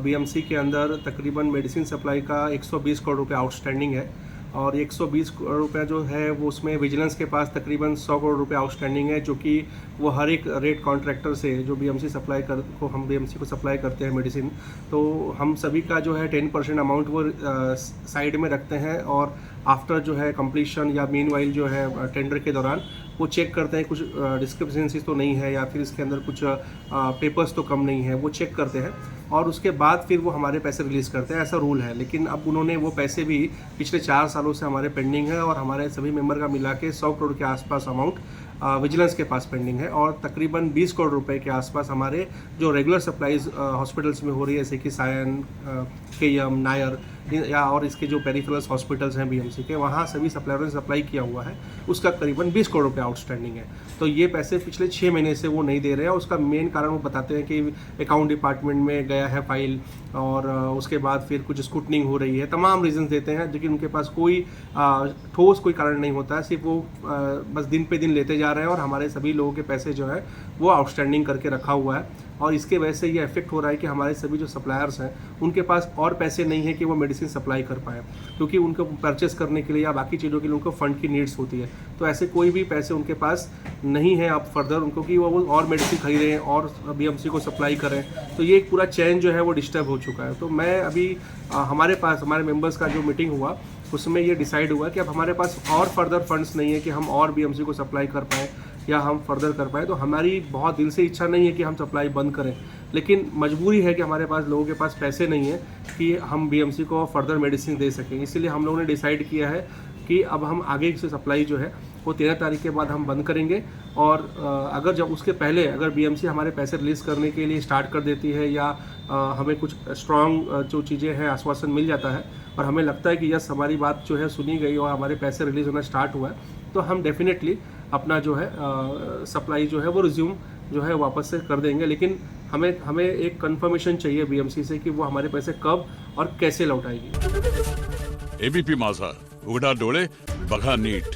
BMC के अंदर तकरीबन मेडिसिन सप्लाई का 120 करोड़ रुपए आउटस्टैंडिंग है और 120 करोड़ रुपए जो है वो उसमें विजिलेंस के पास तकरीबन 100 करोड़ रुपए आउटस्टैंडिंग है, जो कि वो हर एक रेट कॉन्ट्रैक्टर से जो बीएमसी हम बीएमसी को सप्लाई करते हैं मेडिसिन, तो हम सभी का जो है 10% अमाउंट वो साइड में रखते हैं और आफ्टर जो है कंप्लीशन या मीनवाइल जो है टेंडर के दौरान वो चेक करते हैं कुछ डिस्क्रिपेंसीज तो नहीं है या फिर इसके अंदर कुछ पेपर्स तो कम नहीं है, वो चेक करते हैं और उसके बाद फिर वो हमारे पैसे रिलीज़ करते हैं, ऐसा रूल है। लेकिन अब उन्होंने वो पैसे भी पिछले 4 सालों से हमारे पेंडिंग है और हमारे सभी मेंबर का मिला के 100 करोड़ के आसपास अमाउंट विजिलेंस के पास पेंडिंग है और तकरीबन 20 करोड़ रुपए के आसपास हमारे जो रेगुलर सप्लाईज हॉस्पिटल्स में हो रही है, जैसे कि सायन, केएम, नायर या और इसके जो पेरिफेरल्स हॉस्पिटल्स हैं बीएमसी के, वहाँ सभी सप्लायरों ने सप्लाई किया हुआ है, उसका करीबन 20 करोड़ रुपए आउटस्टैंडिंग है। तो ये पैसे पिछले 6 महीने से वो नहीं दे रहे हैं। उसका मेन कारण वो बताते हैं कि अकाउंट डिपार्टमेंट में गया है फाइल और उसके बाद फिर कुछ स्क्रूटनिंग हो रही है, तमाम रीजन देते हैं, लेकिन उनके पास कोई ठोस कोई कारण नहीं होता है, सिर्फ वो बस दिन पे दिन लेते जा रहे हैं और हमारे सभी लोगों के पैसे जो है वो आउटस्टैंडिंग करके रखा हुआ है और इसके वजह से ये इफेक्ट हो रहा है कि हमारे सभी जो सप्लायर्स हैं उनके पास और पैसे नहीं है कि वो मेडिसिन सप्लाई कर पाए, क्योंकि उनको परचेस करने के लिए या बाकी चीज़ों के लिए उनको फंड की नीड्स होती है। तो ऐसे कोई भी पैसे उनके पास नहीं है अब फर्दर उनको कि वो और मेडिसिन खरीदें और बीएमसी को सप्लाई करें। तो ये एक पूरा चेन जो है वो डिस्टर्ब हो चुका है। तो मैं अभी हमारे मेंबर्स का जो मीटिंग हुआ उसमें ये डिसाइड हुआ कि अब हमारे पास और फर्दर फंड्स नहीं है कि हम और बीएमसी को सप्लाई कर पाएँ या हम फर्दर कर पाएँ। तो हमारी बहुत दिल से इच्छा नहीं है कि हम सप्लाई बंद करें, लेकिन मजबूरी है कि हमारे पास लोगों के पास पैसे नहीं है कि हम बीएमसी को फर्दर मेडिसिन दे सकें। इसीलिए हम लोगों ने डिसाइड किया है कि अब हम आगे से सप्लाई जो है वो 13 तारीख के बाद हम बंद करेंगे और अगर जब उसके पहले अगर बीएमसी हमारे पैसे रिलीज़ करने के लिए स्टार्ट कर देती है या हमें कुछ स्ट्रॉन्ग जो चीज़ें हैं आश्वासन मिल जाता है और हमें लगता है कि यस हमारी बात जो है सुनी गई और हमारे पैसे रिलीज़ होना स्टार्ट हुआ है, तो हम डेफिनेटली अपना जो है सप्लाई जो है वो रिज्यूम जो है वापस से कर देंगे। लेकिन हमें एक कंफर्मेशन चाहिए बीएमसी से कि वो हमारे पैसे कब और कैसे लौटाएगी। एबीपी माझा, उघडा डोळे बघा नीट।